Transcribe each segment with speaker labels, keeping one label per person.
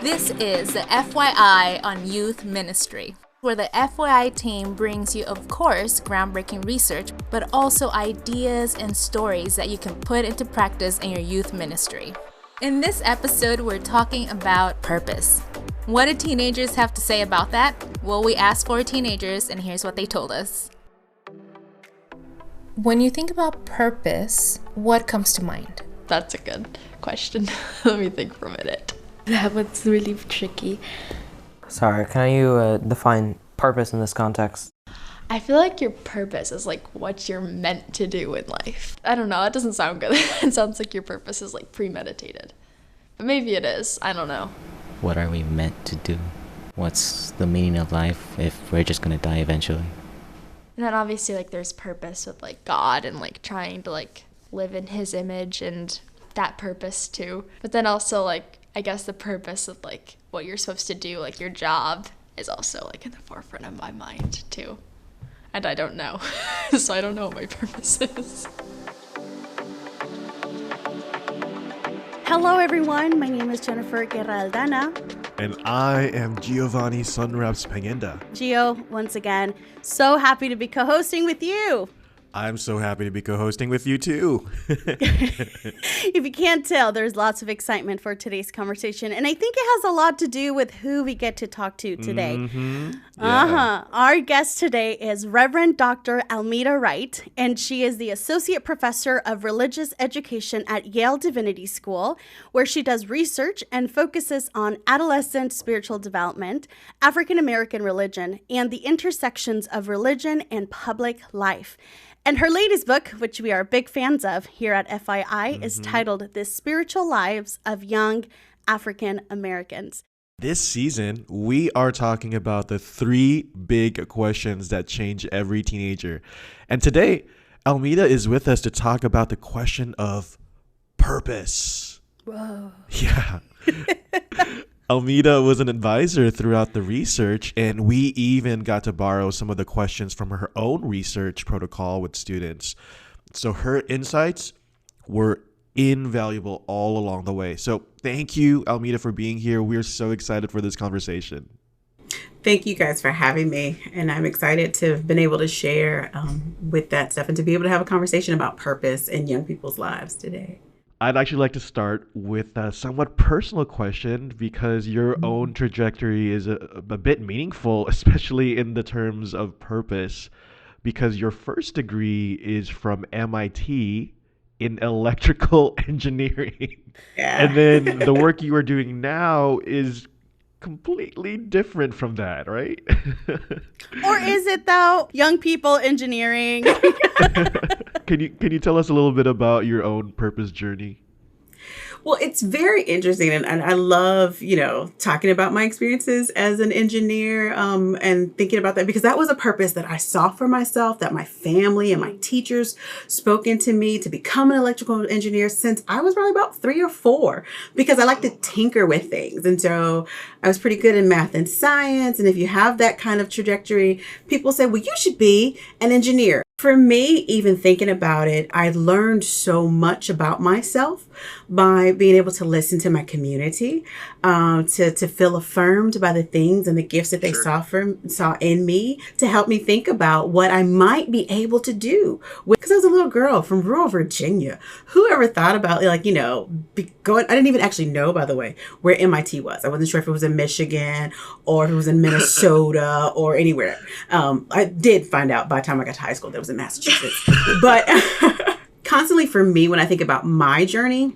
Speaker 1: This is the FYI on Youth Ministry, where the FYI team brings you, of course, groundbreaking research, but also ideas and stories that you can put into practice in your youth ministry. In this episode, we're talking about purpose. What do teenagers have to say about that? Well, we asked 4 teenagers, and here's what they told us. When you think about purpose, what comes to mind?
Speaker 2: That's a good question. Let me think for a minute.
Speaker 3: That was really tricky.
Speaker 4: Sorry, can you define purpose in this context?
Speaker 2: I feel like your purpose is like what you're meant to do in life. I don't know, that doesn't sound good. It sounds like your purpose is like premeditated. But maybe it is, I don't know.
Speaker 5: What are we meant to do? What's the meaning of life if we're just gonna die eventually?
Speaker 2: And then obviously like there's purpose with like God and like trying to like live in his image and that purpose too. But then also like I guess the purpose of like what you're supposed to do, like your job, is also like in the forefront of my mind too. And I don't know. So I don't know what my purpose is.
Speaker 3: Hello, everyone. My name is Jennifer Guerra Aldana.
Speaker 6: And I am Giovanny Sunraps Panginda.
Speaker 3: Gio, once again, so happy to be co-hosting with you.
Speaker 6: I'm so happy to be co-hosting with you too.
Speaker 3: If you can't tell, there's lots of excitement for today's conversation. And I think it has a lot to do with who we get to talk to today.
Speaker 6: Yeah.
Speaker 3: Our guest today is Reverend Dr. Almeda Wright, and she is the Associate Professor of Religious Education at Yale Divinity School, where she does research and focuses on adolescent spiritual development, African American religion, and the intersections of religion and public life. And her latest book, which we are big fans of here at FII, is titled The Spiritual Lives of Young African Americans.
Speaker 6: This season, we are talking about the 3 big questions that change every teenager. And today, Almeda is with us to talk about the question of purpose.
Speaker 3: Whoa.
Speaker 6: Yeah. Almeda was an advisor throughout the research, and we even got to borrow some of the questions from her own research protocol with students. So her insights were invaluable all along the way. So thank you, Almeda, for being here. We're so excited for this conversation.
Speaker 7: Thank you guys for having me. And I'm excited to have been able to share with that stuff and to be able to have a conversation about purpose in young people's lives today.
Speaker 6: I'd actually like to start with a somewhat personal question because your own trajectory is a bit meaningful, especially in the terms of purpose, because your first degree is from MIT in electrical engineering.
Speaker 7: Yeah.
Speaker 6: And then the work you are doing now is completely different from that, right?
Speaker 3: Or is it, though? Young people engineering.
Speaker 6: Can you tell us a little bit about your own purpose journey?
Speaker 7: Well, it's very interesting. And I love, talking about my experiences as an engineer and thinking about that, because that was a purpose that I saw for myself, that my family and my teachers spoke into me to become an electrical engineer since I was probably about 3 or 4, because I like to tinker with things. And so I was pretty good in math and science. And if you have that kind of trajectory, people say, well, you should be an engineer. For me, even thinking about it, I learned so much about myself by being able to listen to my community, to feel affirmed by the things and the gifts that they saw in me, to help me think about what I might be able to do. Because I was a little girl from rural Virginia. Who ever thought about, I didn't even actually know, by the way, where MIT was. I wasn't sure if it was in Michigan or if it was in Minnesota or anywhere. I did find out by the time I got to high school that it was in Massachusetts. But constantly for me, when I think about my journey,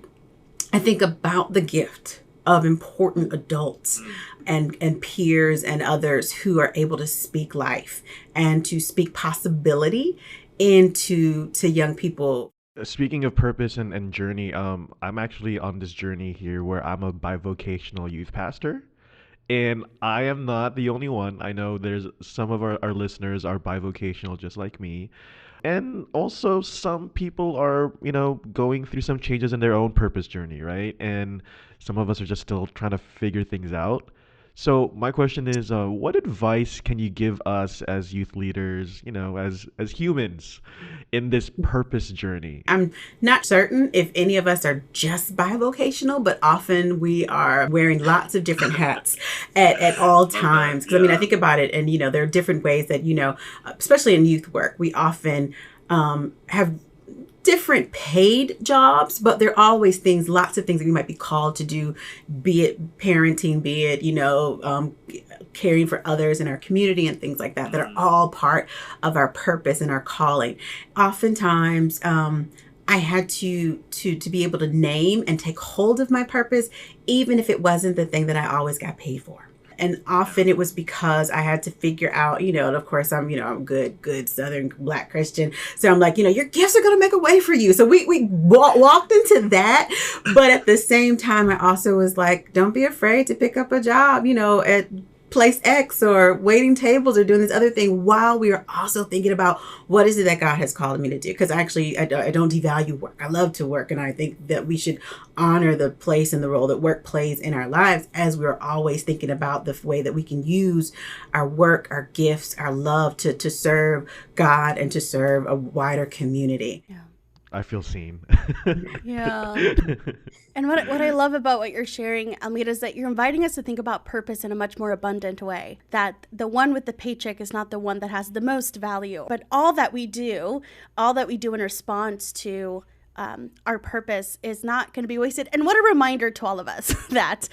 Speaker 7: I think about the gift of important adults and peers and others who are able to speak life and to speak possibility into young people.
Speaker 6: Speaking of purpose and journey, I'm actually on this journey here where I'm a bivocational youth pastor. And I am not the only one. I know there's some of our listeners are bivocational just like me. And also some people are, going through some changes in their own purpose journey, right? And some of us are just still trying to figure things out. So my question is, what advice can you give us as youth leaders, as humans in this purpose journey?
Speaker 7: I'm not certain if any of us are just bivocational, but often we are wearing lots of different hats at all times. Because I think about it, and there are different ways that especially in youth work, we often have different paid jobs, but there are always lots of things that we might be called to do, be it parenting, be it, caring for others in our community and things like that, that are all part of our purpose and our calling. Oftentimes, I had to be able to name and take hold of my purpose, even if it wasn't the thing that I always got paid for. And often it was because I had to figure out, and of course I'm good Southern Black Christian. So I'm like, your gifts are going to make a way for you. So we walked into that. But at the same time, I also was like, don't be afraid to pick up a job, at place X or waiting tables or doing this other thing while we are also thinking about what is it that God has called me to do. Because actually, I don't devalue work. I love to work. And I think that we should honor the place and the role that work plays in our lives, as we're always thinking about the way that we can use our work, our gifts, our love to serve God and to serve a wider community.
Speaker 3: Yeah.
Speaker 6: I feel seen.
Speaker 3: Yeah. And what I love about what you're sharing, Almeda, is that you're inviting us to think about purpose in a much more abundant way. That the one with the paycheck is not the one that has the most value. But all that we do in response to our purpose is not going to be wasted. And what a reminder to all of us that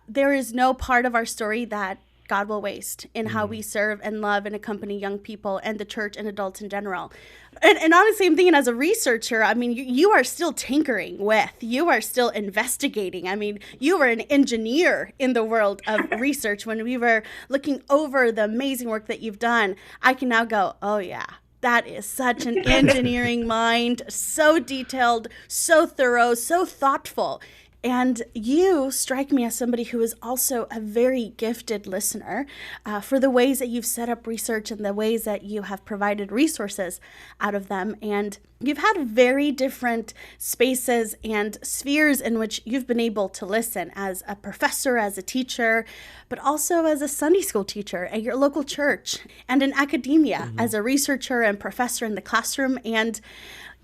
Speaker 3: there is no part of our story that God will waste in how we serve and love and accompany young people and the church and adults in general. And honestly, I'm thinking as a researcher, you are still tinkering with, you are still investigating. You were an engineer in the world of research. When we were looking over the amazing work that you've done, I can now go, oh yeah, that is such an engineering mind, so detailed, so thorough, so thoughtful. And you strike me as somebody who is also a very gifted listener for the ways that you've set up research and the ways that you have provided resources out of them. And you've had very different spaces and spheres in which you've been able to listen as a professor, as a teacher, but also as a Sunday school teacher at your local church and in academia, as a researcher and professor in the classroom. And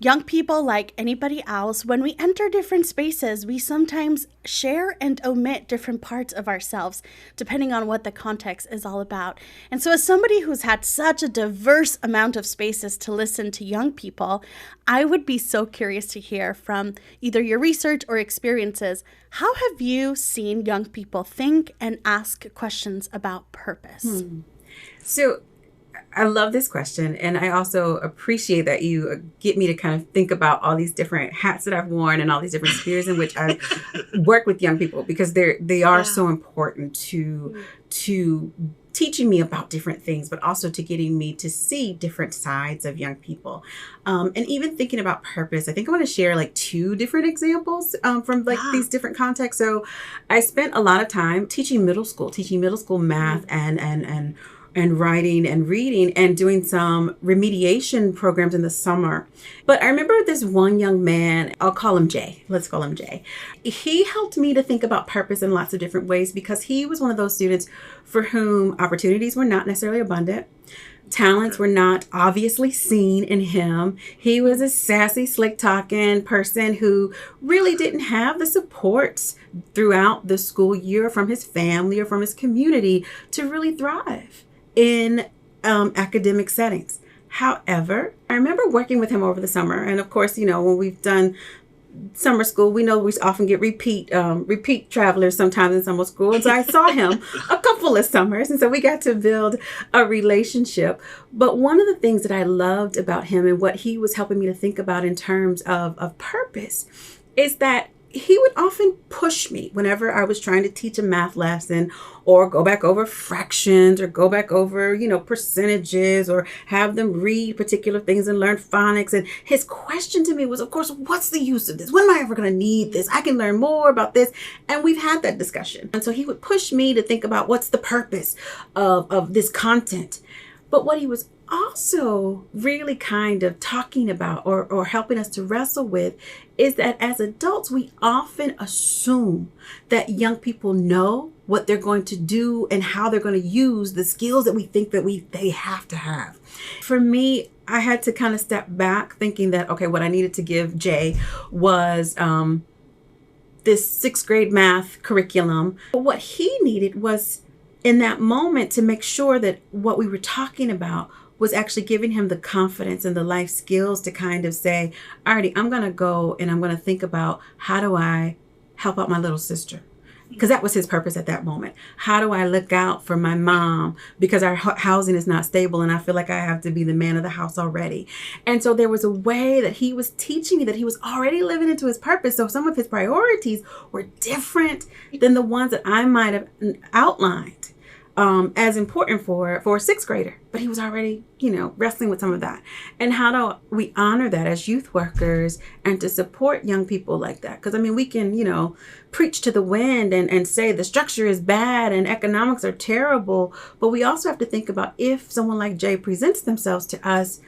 Speaker 3: young people, like anybody else, when we enter different spaces, we sometimes share and omit different parts of ourselves, depending on what the context is all about. And so as somebody who's had such a diverse amount of spaces to listen to young people, I would be so curious to hear from either your research or experiences. How have you seen young people think and ask questions about purpose?
Speaker 7: So I love this question. And I also appreciate that you get me to kind of think about all these different hats that I've worn and all these different spheres in which I've worked with young people, because they are so important to teaching me about different things, but also to getting me to see different sides of young people. And even thinking about purpose, I think I want to share like two different examples from these different contexts. So I spent a lot of time teaching middle school math and writing and reading and doing some remediation programs in the summer. But I remember this one young man, I'll call him Jay. Let's call him Jay. He helped me to think about purpose in lots of different ways, because he was one of those students for whom opportunities were not necessarily abundant. Talents were not obviously seen in him. He was a sassy, slick-talking person who really didn't have the supports throughout the school year from his family or from his community to really thrive in academic settings. However, I remember working with him over the summer. And of course, when we've done summer school, we know we often get repeat travelers sometimes in summer school. And so I saw him a couple of summers. And so we got to build a relationship. But one of the things that I loved about him and what he was helping me to think about in terms of purpose is that he would often push me whenever I was trying to teach a math lesson or go back over fractions or go back over, percentages or have them read particular things and learn phonics. And his question to me was, of course, what's the use of this? When am I ever going to need this? I can learn more about this. And we've had that discussion. And so he would push me to think about what's the purpose of this content. But what he was also really kind of talking about or helping us to wrestle with is that as adults, we often assume that young people know what they're going to do and how they're going to use the skills that we think that they have to have. For me, I had to kind of step back thinking that, okay, what I needed to give Jay was this 6th grade math curriculum. But what he needed was in that moment to make sure that what we were talking about was actually giving him the confidence and the life skills to kind of say, alrighty, I'm going to go and I'm going to think about how do I help out my little sister? Because that was his purpose at that moment. How do I look out for my mom? Because our housing is not stable and I feel like I have to be the man of the house already. And so there was a way that he was teaching me that he was already living into his purpose. So some of his priorities were different than the ones that I might have outlined as important for a 6th grader. But he was already, wrestling with some of that. And how do we honor that as youth workers and to support young people like that? Because, we can, preach to the wind and say the structure is bad and economics are terrible. But we also have to think about if someone like Jay presents themselves to us,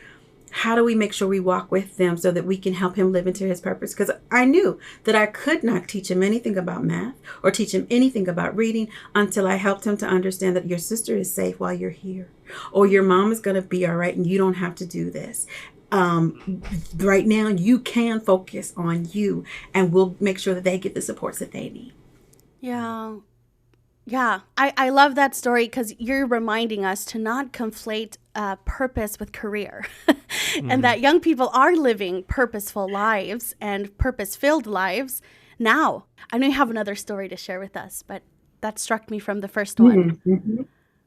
Speaker 7: how do we make sure we walk with them so that we can help him live into his purpose? Because I knew that I could not teach him anything about math or teach him anything about reading until I helped him to understand that your sister is safe while you're here, or your mom is going to be all right and you don't have to do this. Right now, you can focus on you and we'll make sure that they get the supports that they need.
Speaker 3: Yeah. Yeah, I love that story because you're reminding us to not conflate purpose with career and that young people are living purposeful lives and purpose-filled lives now. I know you have another story to share with us, but that struck me from the first one.
Speaker 7: Mm-hmm.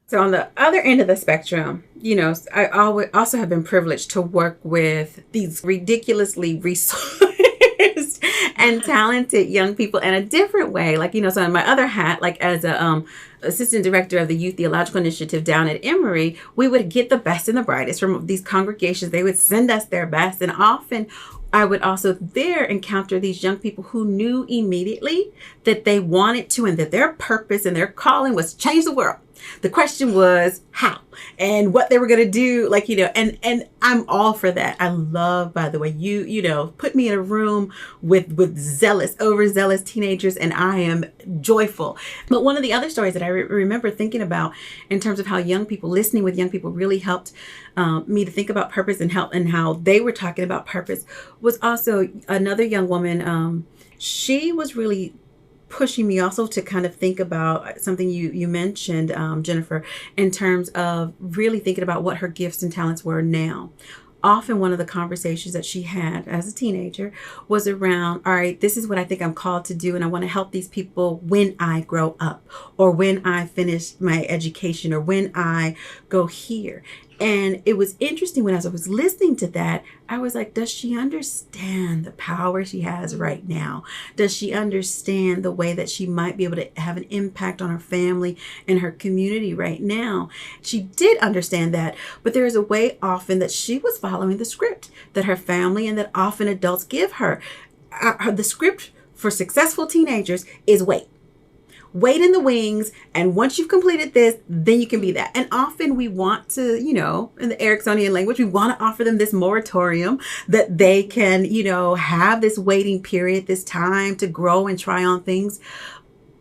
Speaker 7: So on the other end of the spectrum, I also have been privileged to work with these ridiculously resourced and talented young people in a different way. So in my other hat, as a assistant director of the Youth Theological Initiative down at Emory, we would get the best and the brightest from these congregations. They would send us their best. And often I would also there encounter these young people who knew immediately that they wanted to and that their purpose and their calling was to change the world. The question was how and what they were going to do, and I'm all for that. I love, by the way, you put me in a room with overzealous teenagers and I am joyful. But one of the other stories that I remember thinking about in terms of how listening with young people really helped me to think about purpose and how they were talking about purpose was also another young woman. She was really pushing me also to kind of think about something you mentioned, Jennifer, in terms of really thinking about what her gifts and talents were now. Often one of the conversations that she had as a teenager was around, all right, this is what I think I'm called to do, and I want to help these people when I grow up, or when I finish my education, or when I go here. And it was interesting when as I was listening to that, I was like, does she understand the power she has right now? Does she understand the way that she might be able to have an impact on her family and her community right now? She did understand that, but there is a way often that she was following the script that her family and that often adults give her. The script for successful teenagers is wait in the wings, and once you've completed this, then you can be that. And often we want to, in the Ericksonian language, we want to offer them this moratorium that they can, have this waiting period, this time to grow and try on things.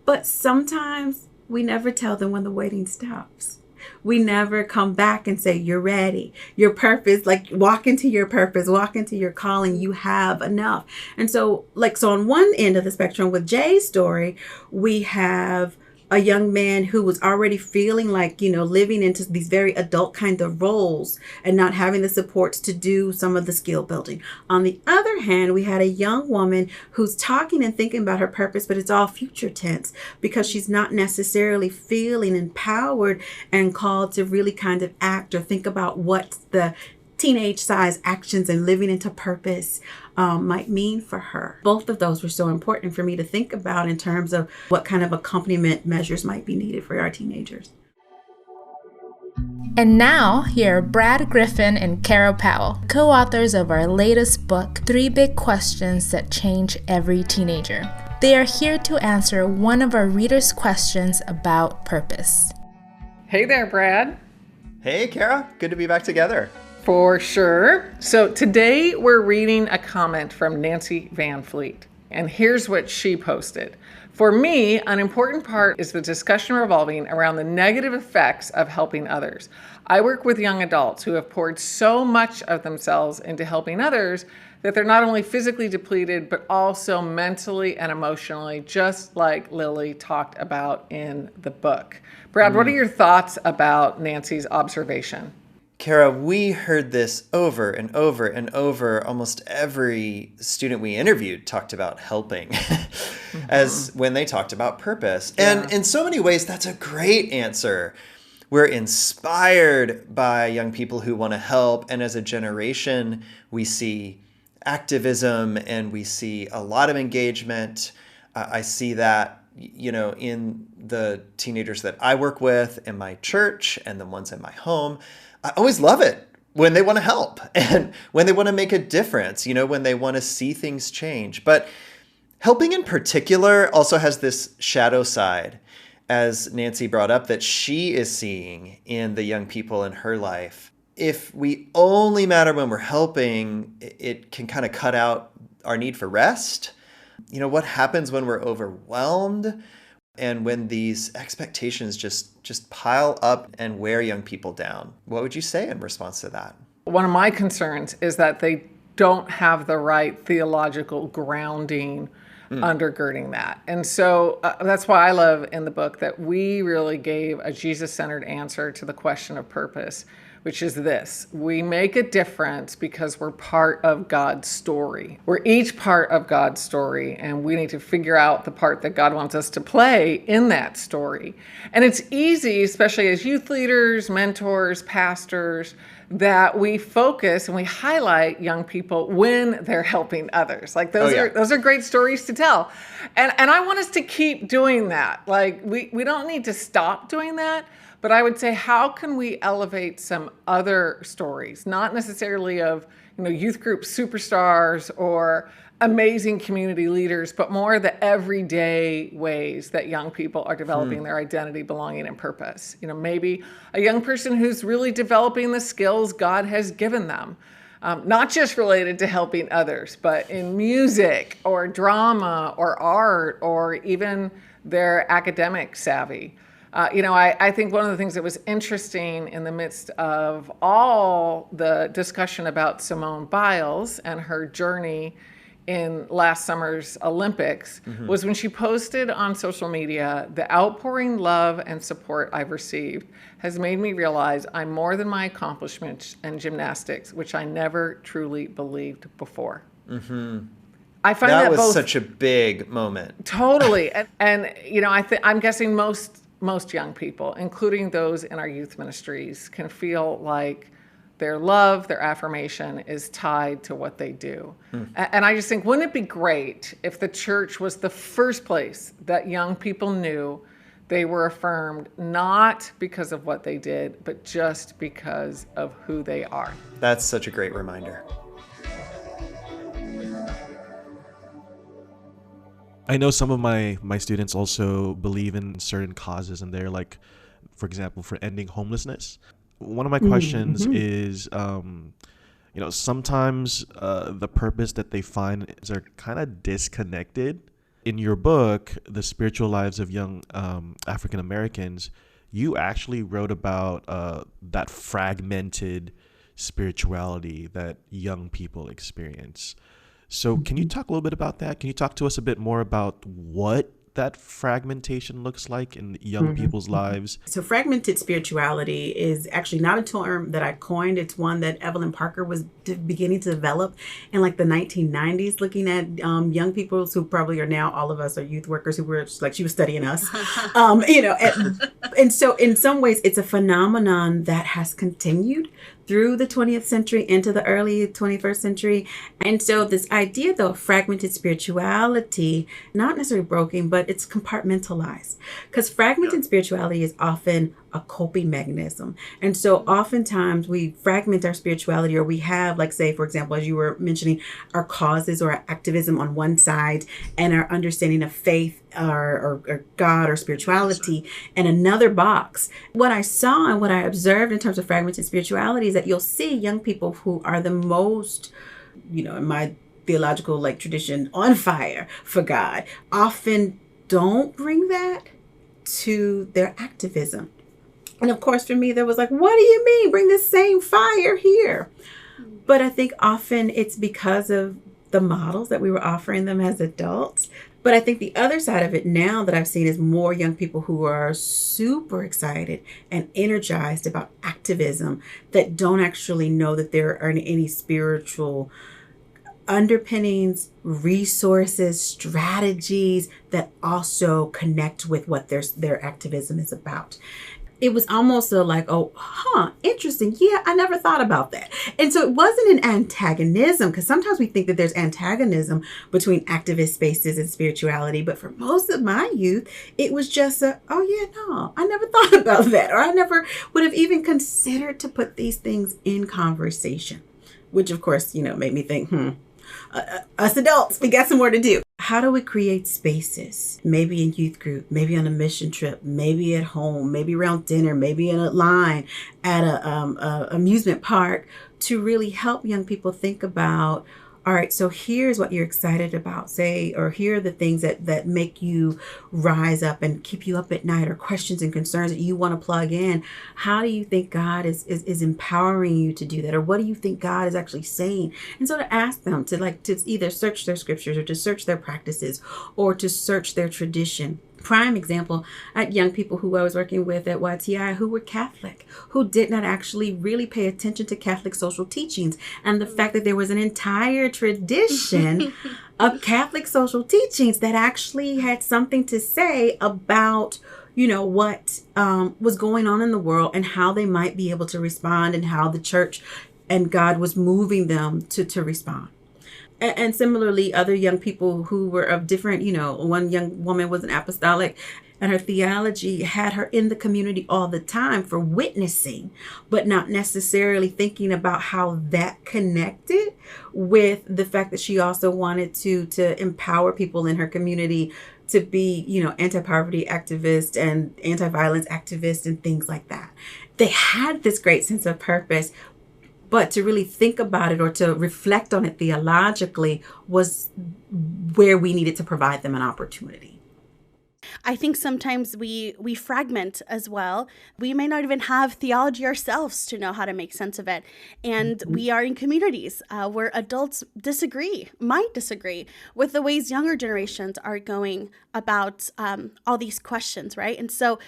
Speaker 7: But sometimes we never tell them when the waiting stops. We never come back and say, you're ready. Your purpose, walk into your purpose, walk into your calling. You have enough. And so on one end of the spectrum with Jay's story, we have a young man who was already feeling living into these very adult kind of roles and not having the supports to do some of the skill building. On the other hand, we had a young woman who's talking and thinking about her purpose, but it's all future tense because she's not necessarily feeling empowered and called to really kind of act or think about what the teenage size actions and living into purpose might mean for her. Both of those were so important for me to think about in terms of what kind of accompaniment measures might be needed for our teenagers.
Speaker 1: And now, here are Brad Griffin and Carol Powell, co-authors of our latest book, 3 Big Questions That Change Every Teenager. They are here to answer one of our readers' questions about purpose.
Speaker 8: Hey there, Brad. Hey, Kara. Good to be back together.
Speaker 9: For sure. So today we're reading a comment from Nancy Van Fleet. And here's what she posted. For me, an important part is the discussion revolving around the negative effects of helping others. I work with young adults who have poured so much of themselves into helping others that they're not only physically depleted, but also mentally and emotionally, just like Lily talked about in the book. Brad, what are your thoughts about Nancy's observation?
Speaker 8: Kara, we heard this over and over and over. Almost every student we interviewed talked about helping as when they talked about purpose. Yeah. And in so many ways, that's a great answer. We're inspired by young people who want to help. And as a generation, we see activism and we see a lot of engagement. I see that, in the teenagers that I work with in my church and the ones in my home. I always love it when they want to help and when they want to make a difference, when they want to see things change. But helping in particular also has this shadow side, as Nancy brought up, that she is seeing in the young people in her life. If we only matter when we're helping, it can kind of cut out our need for rest. What happens when we're overwhelmed? And when these expectations just pile up and wear young people down? What would you say in response to that?
Speaker 9: One of my concerns is that they don't have the right theological grounding undergirding that. And so that's why I love in the book that we really gave a Jesus-centered answer to the question of purpose, which is this: we make a difference because we're part of God's story. We're each part of God's story, and we need to figure out the part that God wants us to play in that story. And it's easy, especially as youth leaders, mentors, pastors, that we focus and we highlight young people when they're helping others. Like those are great stories to tell. And I want us to keep doing that. Like we don't need to stop doing that. But I would say, how can we elevate some other stories, not necessarily of youth group superstars or amazing community leaders, but more the everyday ways that young people are developing their identity, belonging, and purpose. Maybe a young person who's really developing the skills God has given them, not just related to helping others, but in music or drama or art or even their academic savvy. I think one of the things that was interesting in the midst of all the discussion about Simone Biles and her journey in last summer's Olympics was when she posted on social media, "The outpouring love and support I've received has made me realize I'm more than my accomplishments and gymnastics, which I never truly believed before." I find that
Speaker 8: was
Speaker 9: both
Speaker 8: such a big moment.
Speaker 9: Totally. and I'm guessing most young people, including those in our youth ministries, can feel like their love, their affirmation is tied to what they do. And I just think, wouldn't it be great if the church was the first place that young people knew they were affirmed, not because of what they did, but just because of who they are?
Speaker 8: That's such a great reminder.
Speaker 6: I know some of my students also believe in certain causes, and they're like, for example, for ending homelessness. One of my questions is, sometimes the purpose that they find is are kind of disconnected. In your book, The Spiritual Lives of Young African Americans, you actually wrote about that fragmented spirituality that young people experience. So can you talk a little bit about that? Can you talk to us a bit more about what that fragmentation looks like in young people's lives?
Speaker 7: So fragmented spirituality is actually not a term that I coined. It's one that Evelyn Parker was beginning to develop in like the 1990s, looking at young people who probably are now, all of us are youth workers who were just, like, she was studying us. And so in some ways it's a phenomenon that has continued through the 20th century into the early 21st century. And so this idea, though, of fragmented spirituality, not necessarily broken, but it's compartmentalized. Because fragmented spirituality is often a coping mechanism. And so oftentimes we fragment our spirituality, or we have, like, say, for example, as you were mentioning, our causes or our activism on one side and our understanding of faith or God or spirituality in another box. What I saw and what I observed in terms of fragmented spirituality is that you'll see young people who are the most, in my theological tradition, on fire for God, often don't bring that to their activism. And of course, for me, there was like, what do you mean? Bring the same fire here. But I think often it's because of the models that we were offering them as adults. But I think the other side of it now that I've seen is more young people who are super excited and energized about activism that don't actually know that there are any spiritual underpinnings, resources, strategies that also connect with what their activism is about. It was almost interesting. Yeah, I never thought about that. And so it wasn't an antagonism, because sometimes we think that there's antagonism between activist spaces and spirituality. But for most of my youth, it was just I never thought about that. Or I never would have even considered to put these things in conversation, which of course, made me think, us adults, we got some more to do. How do we create spaces? Maybe in youth group, maybe on a mission trip, maybe at home, maybe around dinner, maybe in a line at a amusement park, to really help young people think about, all right, so here's what you're excited about, say, or here are the things that make you rise up and keep you up at night, or questions and concerns that you want to plug in. How do you think God is empowering you to do that? Or what do you think God is actually saying? And so to ask them to either search their scriptures, or to search their practices, or to search their tradition. Prime example, I had young people who I was working with at YTI who were Catholic, who did not actually really pay attention to Catholic social teachings, and the fact that there was an entire tradition of Catholic social teachings that actually had something to say about what was going on in the world and how they might be able to respond, and how the church and God was moving them to respond. And similarly, other young people who were of different, one young woman was an apostolic, and her theology had her in the community all the time for witnessing, but not necessarily thinking about how that connected with the fact that she also wanted to empower people in her community to be, anti-poverty activists and anti-violence activists and things like that. They had this great sense of purpose, but to really think about it or to reflect on it theologically was where we needed to provide them an opportunity.
Speaker 3: I think sometimes we fragment as well. We may not even have theology ourselves to know how to make sense of it. And we are in communities where adults might disagree with the ways younger generations are going about all these questions, right? And so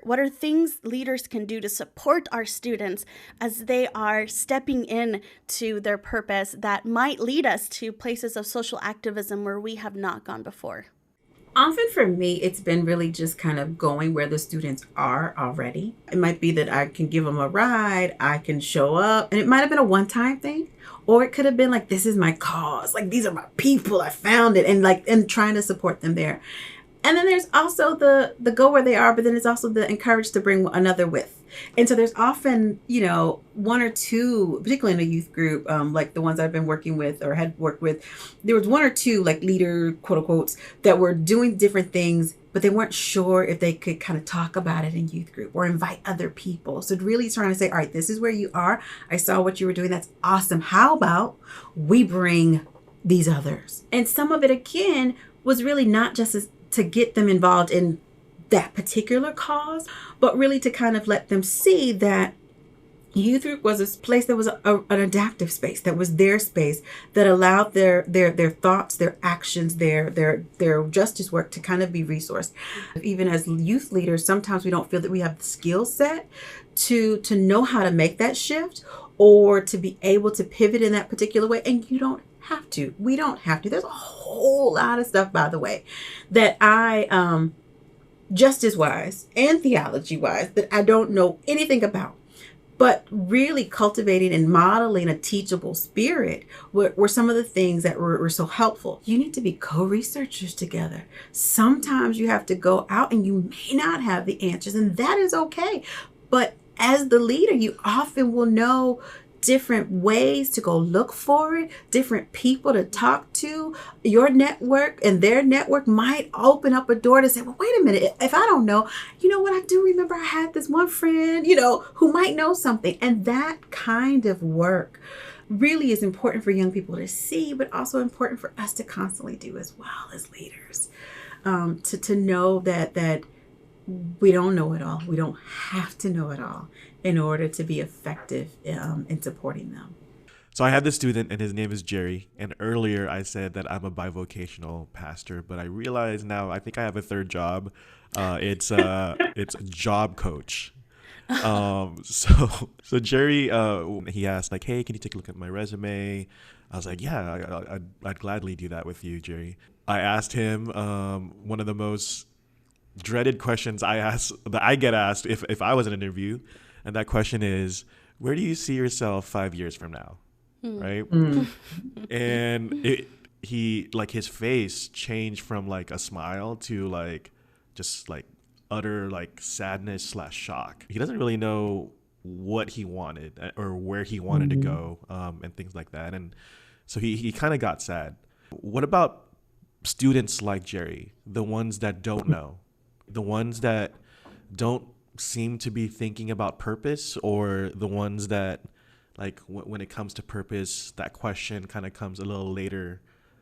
Speaker 3: what are things leaders can do to support our students as they are stepping in to their purpose that might lead us to places of social activism where we have not gone before?
Speaker 7: Often for me, it's been really just kind of going where the students are already. It might be that I can give them a ride, I can show up, and it might have been a one-time thing, or it could have been like, this is my cause, like these are my people, I found it, and trying to support them there. And then there's also the go where they are, but then it's also the encourage to bring another with. And so there's often, one or two, particularly in a youth group, like the ones I've been working with or had worked with, there was one or two leader, quote unquote, that were doing different things, but they weren't sure if they could kind of talk about it in youth group or invite other people. So really trying to say, all right, this is where you are. I saw what you were doing. That's awesome. How about we bring these others? And some of it, again, was really not just to get them involved in that particular cause, but really to kind of let them see that youth group was a place that was an adaptive space, that was their space, that allowed their thoughts, their actions, their justice work to kind of be resourced. Even as youth leaders, sometimes we don't feel that we have the skill set to know how to make that shift or to be able to pivot in that particular way. And you don't have to. We don't have to. There's a whole lot of stuff, by the way, that I, justice-wise and theology-wise, that I don't know anything about. But really cultivating and modeling a teachable spirit were some of the things that were so helpful. You need to be co-researchers together. Sometimes you have to go out and you may not have the answers, and that is okay. But as the leader, you often will know different ways to go look for it, different people to talk to. Your network and their network might open up a door to say, well, wait a minute, if I don't know, you know what, I do remember I had this one friend, who might know something. And that kind of work really is important for young people to see, but also important for us to constantly do as well as leaders, to know that we don't know it all. We don't have to know it all in order to be effective in supporting them.
Speaker 6: So I have this student, and his name is Jerry. And earlier I said that I'm a bivocational pastor, but I realize now I think I have a third job. It's a job coach. So Jerry, he asked like, "Hey, can you take a look at my resume?" I was like, "Yeah, I'd gladly do that with you, Jerry." I asked him one of the most dreaded questions that I get asked if I was in an interview. And that question is, where do you see yourself 5 years from now? Right? And his face changed from like a smile to like just like utter like sadness / shock. He doesn't really know what he wanted or where he wanted to go, and things like that. And so he kind of got sad. What about students like Jerry, the ones that don't know, the ones that don't seem to be thinking about purpose, or the ones that like when it comes to purpose, that question kind of comes a little later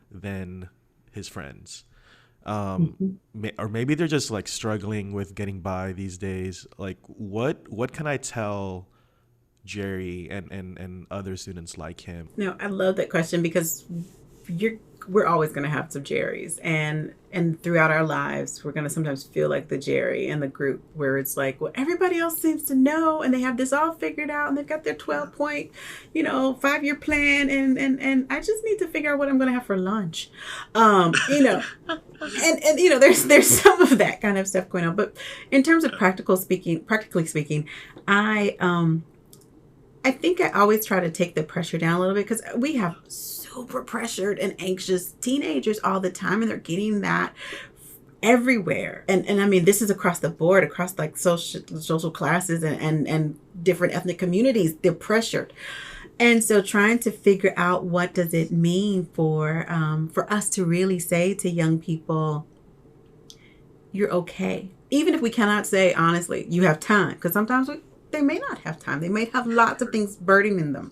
Speaker 6: than his friends, or maybe they're just like struggling with getting by these days. Like what can I tell Jerry and other students like him?
Speaker 7: No, I love that question, because we're always going to have some Jerrys, and throughout our lives, we're going to sometimes feel like the Jerry in the group where it's like, well, everybody else seems to know, and they have this all figured out, and they've got their 12-point, 5-year plan, and I just need to figure out what I'm going to have for lunch, and there's some of that kind of stuff going on. But in terms of practically speaking, I think I always try to take the pressure down a little bit, because we have super pressured and anxious teenagers all the time, and they're getting that everywhere. And I mean, this is across the board, across like social classes and different ethnic communities. They're pressured. And so trying to figure out what does it mean for us to really say to young people, you're okay. Even if we cannot say, honestly, you have time, because sometimes they may not have time. They may have lots of things burdening them.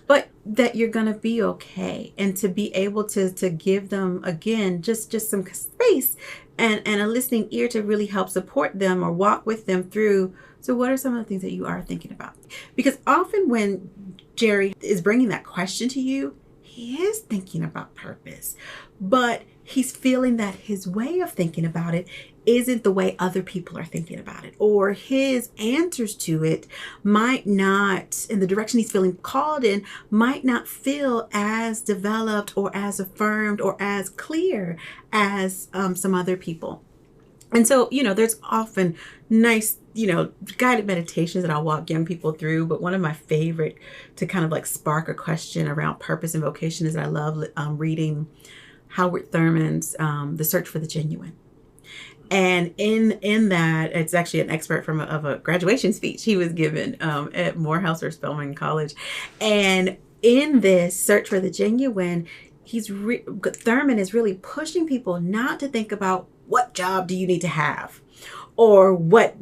Speaker 7: But that you're going to be okay, and to be able to give them, again, just some space and a listening ear to really help support them or walk with them through. So what are some of the things that you are thinking about? Because often when Jerry is bringing that question to you, he is thinking about purpose, but he's feeling that his way of thinking about it isn't the way other people are thinking about it, or his answers to it might not, in the direction he's feeling called in, might not feel as developed or as affirmed or as clear as some other people. And so, there's often nice, guided meditations that I'll walk young people through. But one of my favorite to kind of like spark a question around purpose and vocation is that I love reading Howard Thurman's The Search for the Genuine. And in that, it's actually an excerpt of a graduation speech he was given at Morehouse or Spelman College. And in this Search for the Genuine, Thurman is really pushing people not to think about what job do you need to have, or what,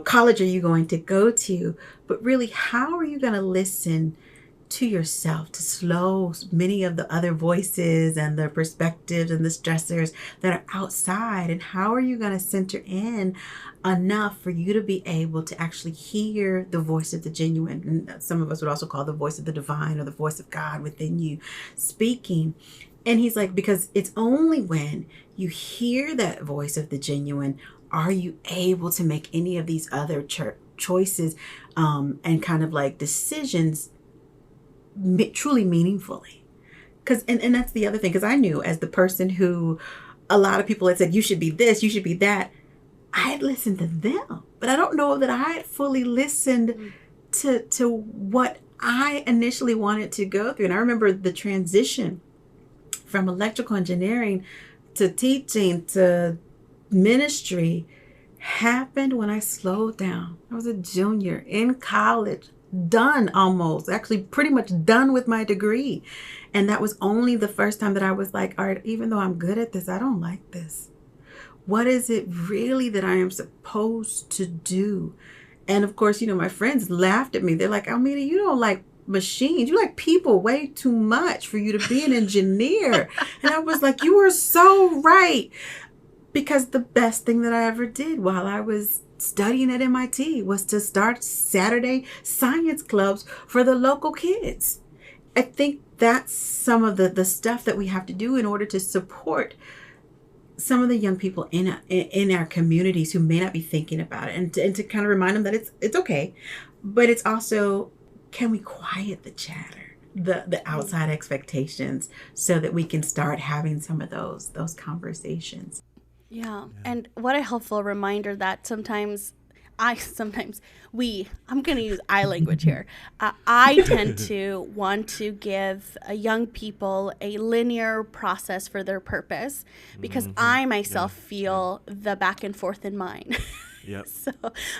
Speaker 7: college are you going to go to, but really, how are you going to listen to yourself, to slow many of the other voices and the perspectives and the stressors that are outside? And how are you going to center in enough for you to be able to actually hear the voice of the genuine? And some of us would also call the voice of the divine, or the voice of God within you speaking. And he's like, because it's only when you hear that voice of the genuine are you able to make any of these other choices and kind of like decisions truly meaningfully. And that's the other thing, because I knew, as the person who a lot of people had said, you should be this, you should be that, I had listened to them, but I don't know that I had fully listened to what I initially wanted to go through. And I remember the transition from electrical engineering to teaching to ministry happened when I slowed down. I was a junior in college, done almost, actually pretty much done with my degree. And that was only the first time that I was like, all right, even though I'm good at this, I don't like this. What is it really that I am supposed to do? And of course, my friends laughed at me. They're like, Almeda, you don't like machines. You like people way too much for you to be an engineer. And I was like, you are so right. Because the best thing that I ever did while I was studying at MIT was to start Saturday science clubs for the local kids. I think that's some of the stuff that we have to do in order to support some of the young people in our communities who may not be thinking about it, and to kind of remind them that it's okay, but it's also, can we quiet the chatter, the outside expectations, so that we can start having some of those conversations.
Speaker 3: Yeah. And what a helpful reminder that sometimes I'm going to use I language here. I tend to want to give young people a linear process for their purpose because I myself feel the back and forth in mine.
Speaker 6: Yep.
Speaker 3: So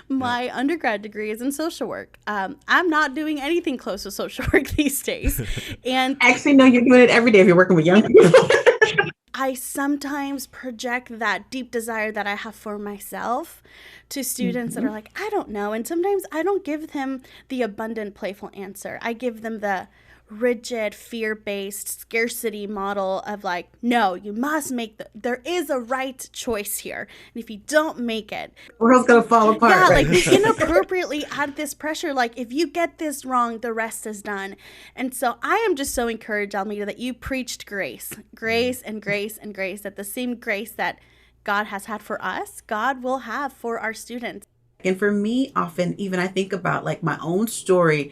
Speaker 3: my undergrad degree is in social work. I'm not doing anything close to social work these days. And
Speaker 7: Actually, no, you're doing it every day if you're working with young people.
Speaker 3: I sometimes project that deep desire that I have for myself to students that are like, I don't know. And sometimes I don't give them the abundant, playful answer. I give them the rigid, fear-based scarcity model of like, no, you must make there is a right choice here. And if you don't make it,
Speaker 7: the world's going to fall apart.
Speaker 3: Yeah,
Speaker 7: right?
Speaker 3: like we inappropriately add this pressure. Like if you get this wrong, the rest is done. And so I am just so encouraged, Almeda, that you preached grace and grace and grace, that the same grace that God has had for us, God will have for our students.
Speaker 7: And for me, often, even I think about like my own story,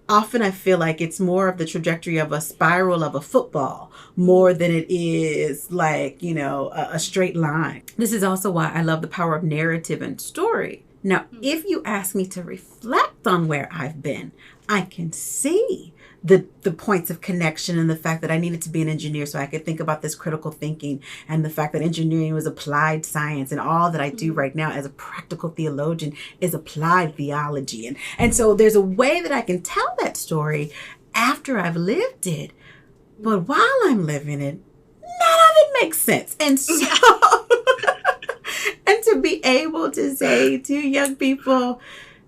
Speaker 7: often I feel like it's more of the trajectory of a spiral of a football more than it is like, a straight line. This is also why I love the power of narrative and story. Now, if you ask me to reflect on where I've been, I can see the points of connection and the fact that I needed to be an engineer so I could think about this critical thinking, and the fact that engineering was applied science, and all that I do right now as a practical theologian is applied theology. And so there's a way that I can tell that story after I've lived it, but while I'm living it, none of it makes sense. And so and to be able to say to young people,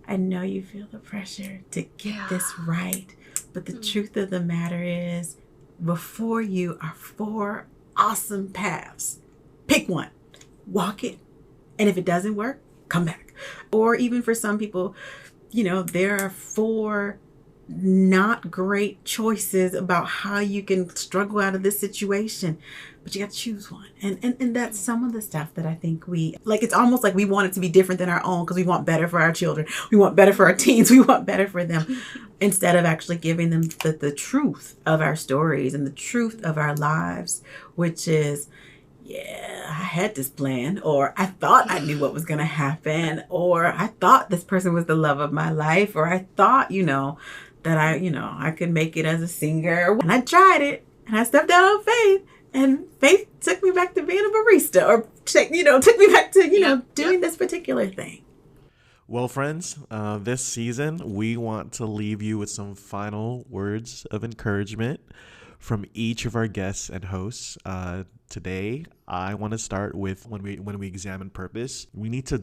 Speaker 7: I know you feel the pressure to get this right, but the truth of the matter is, before you are 4 awesome paths. Pick one, walk it, and if it doesn't work, come back. Or even for some people, there are 4 not great choices about how you can struggle out of this situation, but you got to choose one. And that's some of the stuff that I think it's almost like we want it to be different than our own because we want better for our children. We want better for our teens. We want better for them, instead of actually giving them the truth of our stories and the truth of our lives, which is, yeah, I had this plan, or I thought I knew what was going to happen, or I thought this person was the love of my life, or I thought, that I could make it as a singer. And I tried it, and I stepped out on faith, and faith took me back to being a barista, or took me back to, doing this particular thing.
Speaker 6: Well, friends, this season, we want to leave you with some final words of encouragement from each of our guests and hosts. Today, I want to start with when we examine purpose, we need to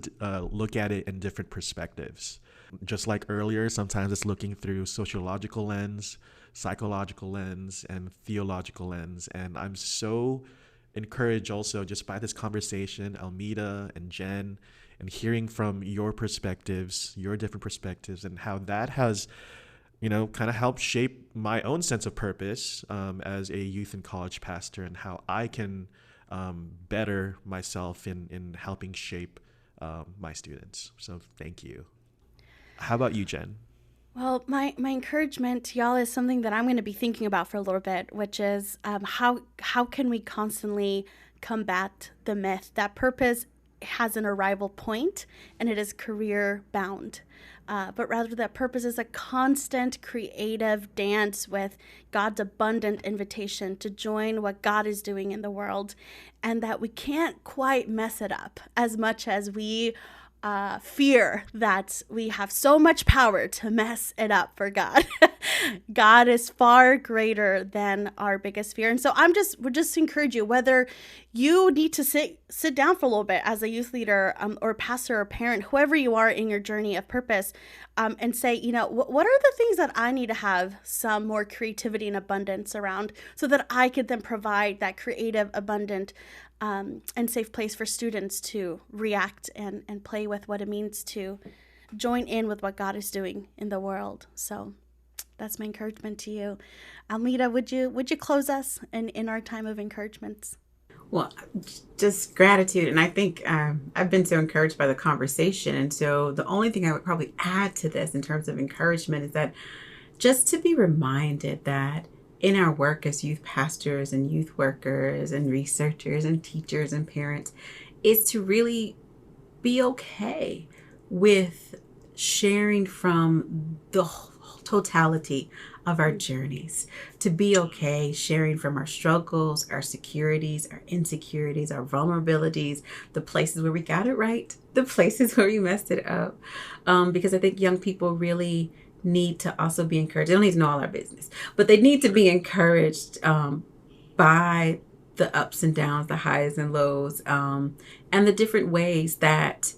Speaker 6: look at it in different perspectives. Just like earlier, sometimes it's looking through sociological lens, psychological lens, and theological lens. And I'm so encouraged also just by this conversation, Almeda and Jen, and hearing from your perspectives, your different perspectives, and how that has, kind of helped shape my own sense of purpose as a youth and college pastor, and how I can better myself in helping shape my students. So thank you. How about you, Jen?
Speaker 3: Well, my encouragement to y'all is something that I'm going to be thinking about for a little bit, which is how can we constantly combat the myth that purpose has an arrival point and it is career bound. But rather that purpose is a constant creative dance with God's abundant invitation to join what God is doing in the world, and that we can't quite mess it up as much as we fear that we have so much power to mess it up for God. God is far greater than our biggest fear. And so would just encourage you, whether you need to sit down for a little bit as a youth leader or pastor or parent, whoever you are in your journey of purpose, and say, what are the things that I need to have some more creativity and abundance around so that I could then provide that creative, abundant, and safe place for students to react and play with what it means to join in with what God is doing in the world. So that's my encouragement to you. Almeda, would you close us in our time of encouragements?
Speaker 7: Well, just gratitude. And I think I've been so encouraged by the conversation. And so the only thing I would probably add to this in terms of encouragement is that just to be reminded that in our work as youth pastors and youth workers and researchers and teachers and parents is to really be okay with sharing from the totality of our journeys, to be okay sharing from our struggles, our securities, our insecurities, our vulnerabilities, the places where we got it right, the places where we messed it up. Because I think young people really need to also be encouraged. They don't need to know all our business, but they need to be encouraged by the ups and downs, the highs and lows, and the different ways that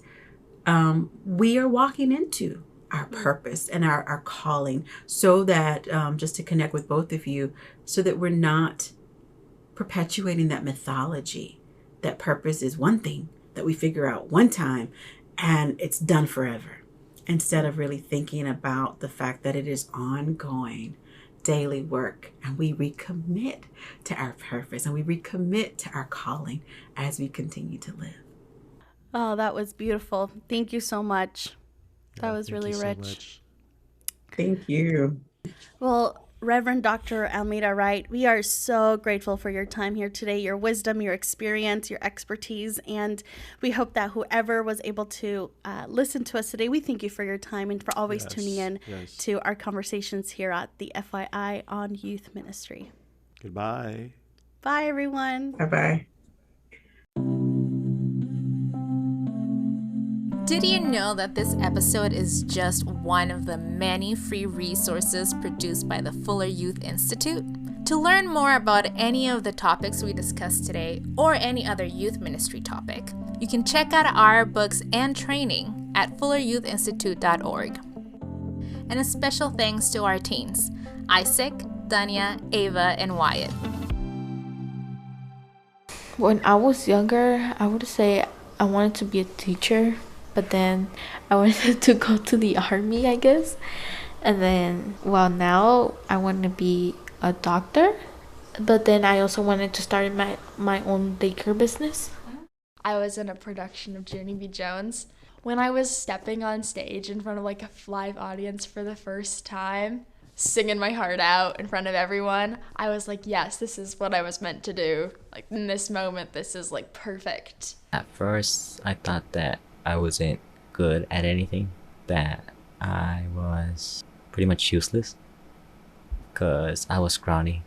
Speaker 7: we are walking into our purpose and our calling, so that just to connect with both of you, so that we're not perpetuating that mythology that purpose is one thing that we figure out one time and it's done forever, instead of really thinking about the fact that it is ongoing daily work, and we recommit to our purpose and we recommit to our calling as we continue to live.
Speaker 3: Oh, that was beautiful. Thank you so much. That was really rich.
Speaker 7: Thank you.
Speaker 3: Well, Reverend Dr. Almeda Wright, we are so grateful for your time here today, your wisdom, your experience, your expertise, and we hope that whoever was able to listen to us today, we thank you for your time and for always tuning in to our conversations here at the FYI on Youth Ministry.
Speaker 6: Goodbye.
Speaker 3: Bye, everyone.
Speaker 7: Bye-bye.
Speaker 1: Did you know that this episode is just one of the many free resources produced by the Fuller Youth Institute? To learn more about any of the topics we discussed today, or any other youth ministry topic, you can check out our books and training at fulleryouthinstitute.org. And a special thanks to our teens, Isaac, Danya, Ava, and Wyatt.
Speaker 2: When I was younger, I would say I wanted to be a teacher. But then I wanted to go to the army, I guess. And then, now I want to be a doctor. But then I also wanted to start my own daycare business. I was in a production of Junie B. Jones. When I was stepping on stage in front of a live audience for the first time, singing my heart out in front of everyone, I was like, yes, this is what I was meant to do. In this moment, this is perfect.
Speaker 5: At first, I thought that I wasn't good at anything, that I was pretty much useless because I was scrawny.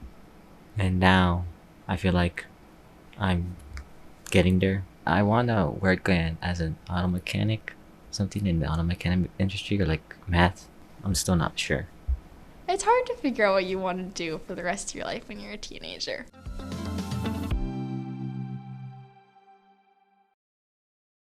Speaker 5: And now I feel like I'm getting there. I want to work as an auto mechanic, something in the auto mechanic industry, or math. I'm still not sure.
Speaker 2: It's hard to figure out what you want to do for the rest of your life when you're a teenager.